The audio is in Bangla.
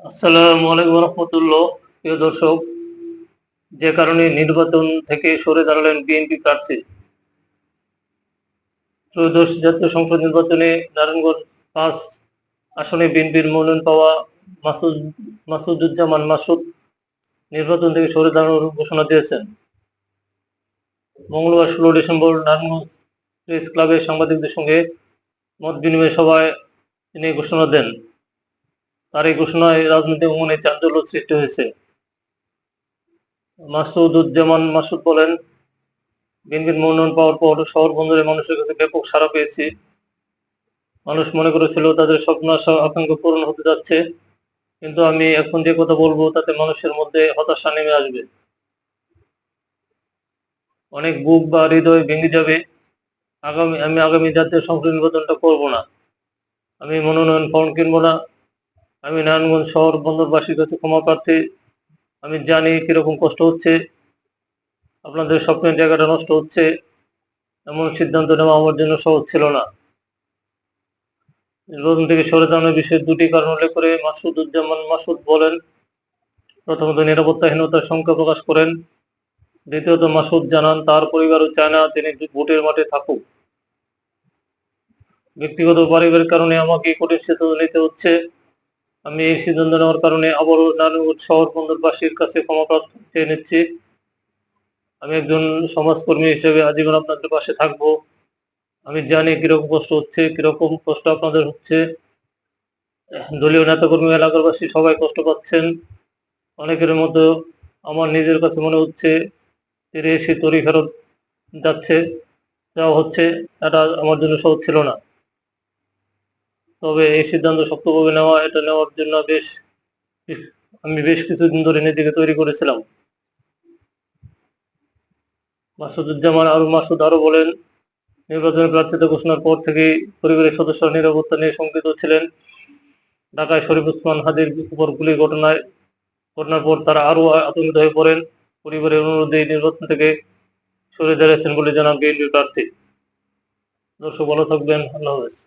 আসসালামু আলাইকুম রহমতুল্লাহ। প্রিয় দর্শক, যে কারণে নির্বাচন থেকে সরে দাঁড়ালেন বিএনপি প্রার্থী। ত্রয়োদশ জাতীয় সংসদ নির্বাচনে নারায়ণগঞ্জ ৫ আসনে বিএনপির মনোনয়ন পাওয়া মাসুদুজ্জামান মাসুদ নির্বাচন থেকে সরে দাঁড়ানোর ঘোষণা দিয়েছেন। মঙ্গলবার ১৬ ডিসেম্বর নারায়ণগঞ্জ প্রেস ক্লাবে সাংবাদিকদের সঙ্গে মত বিনিময় সভায় তিনি ঘোষণা দেন। তার এই ঘোষণায় রাজনৈতিক অঙ্গনে চাঞ্চল্য সৃষ্টি হয়েছে। মাসুদুজ্জামান মাসুদ বলেন, বিএনপির মনোনয়ন পাওয়ার পর শহর বন্দরে মানুষের কাছে ব্যাপক সাড়া পেয়েছি। মানুষ মনে করেছিল তাদের স্বপ্ন আশা আকাঙ্ক্ষা পূরণ হতে যাচ্ছে, কিন্তু আমি এখন যে কথা বলবো তাতে মানুষের মধ্যে হতাশা নেমে আসবে। অনেক বুক বা হৃদয় ভেঙে যাবে। আমি আগামী জাতীয় সংসদ নির্বাচনটা করব না। আমি মনোনয়ন ফর্ম কিনবো না। আমি নারায়ণগঞ্জ শহর বন্দরবাসীর কাছে ক্ষমা প্রার্থী। আমি জানি কিরকম কষ্ট হচ্ছে, আপনাদের স্বপ্নের জায়গাটা নষ্ট হচ্ছে। এমন সিদ্ধান্ত নেওয়া আমার জন্য সহজ ছিল না। নির্বাচন থেকে সরে দাঁড়ানোর বিষয়ে দুটি কারণ উল্লেখ করে মাসুদুজ্জামান মাসুদ বলেন, প্রথমত নিরাপত্তাহীনতার শঙ্কা প্রকাশ করেন। দ্বিতীয়ত মাসুদ জানান তার পরিবারও চায় না তিনি ভোটের মাঠে থাকুক। ব্যক্তিগত পারিবারিক কারণে আমাকে কঠিন সিদ্ধান্ত নিতে হচ্ছে। আমি এই সিদ্ধান্ত নেওয়ার কারণে আবারও নারায়ণগঞ্জ শহর বন্দরবাসীর কাছে ক্ষমা প্রার্থনা চেয়ে নিচ্ছি। আমি একজন সমাজকর্মী হিসেবে আজীবন আপনাদের পাশে থাকবো। আমি জানি কিরকম কষ্ট হচ্ছে, কিরকম কষ্ট আপনাদের হচ্ছে। দলীয় নেতাকর্মী, এলাকাবাসী সবাই কষ্ট পাচ্ছেন। অনেকের মতো আমার নিজের কাছে মনে হচ্ছে তীরে এসে তরি ফেরত যাওয়া হচ্ছে। এটা আমার জন্য সহজ ছিল না। তবে এই সিদ্ধান্ত শক্তভাবে নেওয়া, এটা নেওয়ার জন্য আমি বেশ কিছুদিন ধরে নিজেকে তৈরি করেছিলাম। মাসুদ আরো বলেন, নির্বাচনের প্রার্থিতা ঘোষণার পর থেকেই পরিবারের সদস্যরা নিরাপত্তা নিয়ে শঙ্কিত ছিলেন। ঢাকায় শরীফ ওসমান হাদির উপর গুলির ঘটনার পর তারা আরো আতঙ্কিত হয়ে পড়েন। পরিবারের অনুরোধে এই নির্বাচন থেকে সরে দাঁড়িয়েছেন বলে জানান বিএনপি প্রার্থী। দর্শক, ভালো থাকবেন। আল্লাহ হাফেজ।